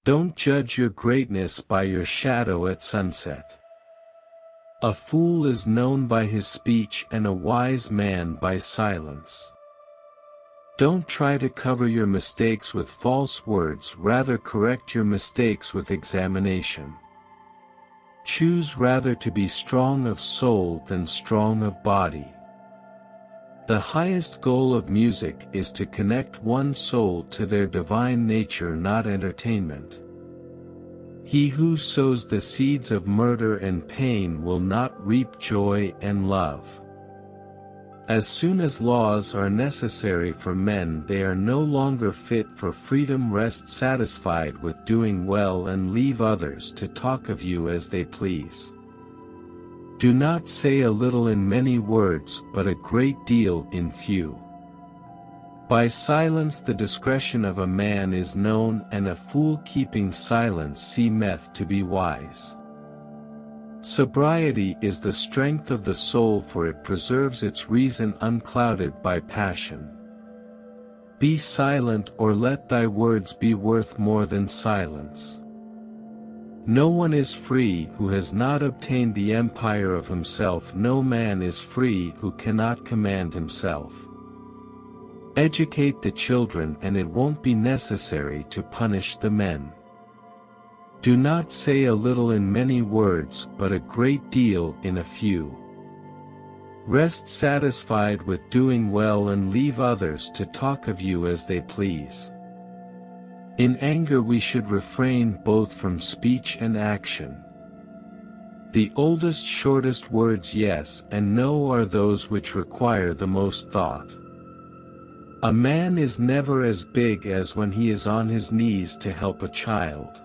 Don't judge your greatness by your shadow at sunset. A fool is known by his speech and a wise man by silence. Don't try to cover your mistakes with false words, rather correct your mistakes with examination. Choose rather to be strong of soul than strong of body. The highest goal of music is to connect one's soul to their divine nature, not entertainment. He who sows the seeds of murder and pain will not reap joy and love. As soon as laws are necessary for men, they are no longer fit for freedom. Rest satisfied with doing well and leave others to talk of you as they please. Do not say a little in many words, but a great deal in few. By silence the discretion of a man is known, and a fool keeping silence seemeth to be wise. Sobriety is the strength of the soul, for it preserves its reason unclouded by passion. Be silent, or let thy words be worth more than silence. No one is free who has not obtained the empire of himself. No man is free who cannot command himself. Educate the children, and it won't be necessary to punish the men. Do not say a little in many words, but a great deal in a few. Rest satisfied with doing well and leave others to talk of you as they please. In anger we should refrain both from speech and action. The oldest, shortest words yes and no are those which require the most thought. A man is never as big as when he is on his knees to help a child.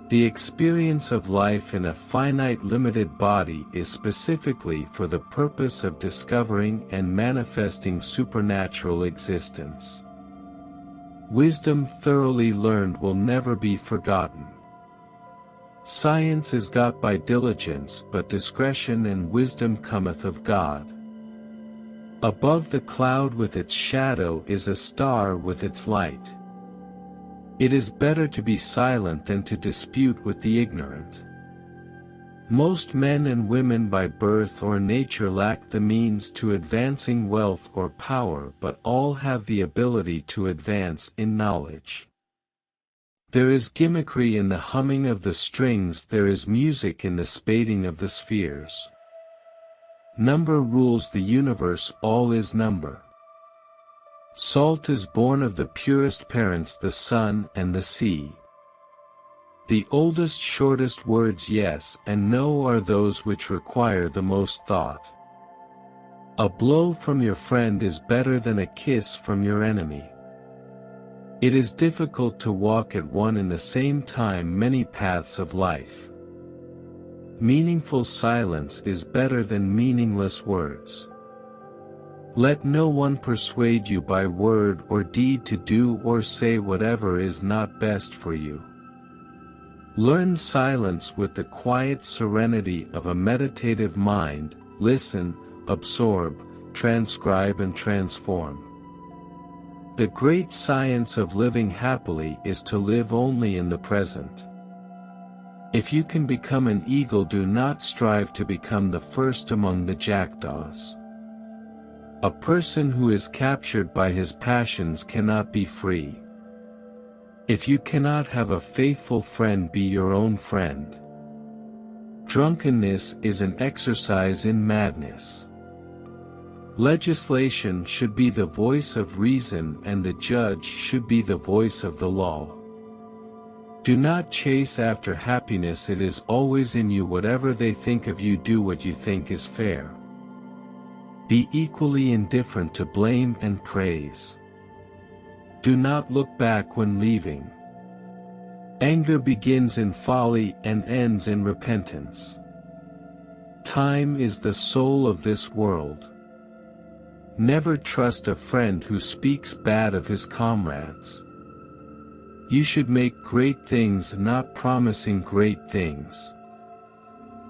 The experience of life in a finite limited body is specifically for the purpose of discovering and manifesting supernatural existence. Wisdom thoroughly learned will never be forgotten. Science is got by diligence, but discretion and wisdom cometh of God. Above the cloud with its shadow is a star with its light. It is better to be silent than to dispute with the ignorant. Most men and women by birth or nature lack the means to advancing wealth or power, but all have the ability to advance in knowledge. There is gimmickry in the humming of the strings, there is music in the spading of the spheres. Number rules the universe, all is number. Salt is born of the purest parents, the sun and the sea. The oldest, shortest words yes and no are those which require the most thought. A blow from your friend is better than a kiss from your enemy. It is difficult to walk at one and the same time many paths of life. Meaningful silence is better than meaningless words. Let no one persuade you by word or deed to do or say whatever is not best for you. Learn silence with the quiet serenity of a meditative mind. Listen, absorb, transcribe and transform. The great science of living happily is to live only in the present. If you can become an eagle, do not strive to become the first among the jackdaws. A person who is captured by his passions cannot be free. If you cannot have a faithful friend, be your own friend. Drunkenness is an exercise in madness. Legislation should be the voice of reason, and the judge should be the voice of the law. Do not chase after happiness, it is always in you. Whatever they think of you, do what you think is fair. Be equally indifferent to blame and praise. Do not look back when leaving. Anger begins in folly and ends in repentance. Time is the soul of this world. Never trust a friend who speaks bad of his comrades. You should make great things, not promising great things.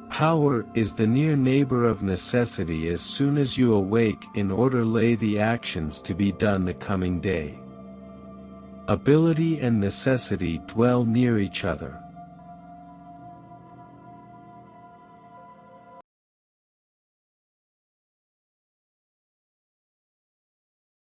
Power is the near neighbor of necessity. As soon as you awake, in order lay the actions to be done the coming day. Ability and necessity dwell near each other.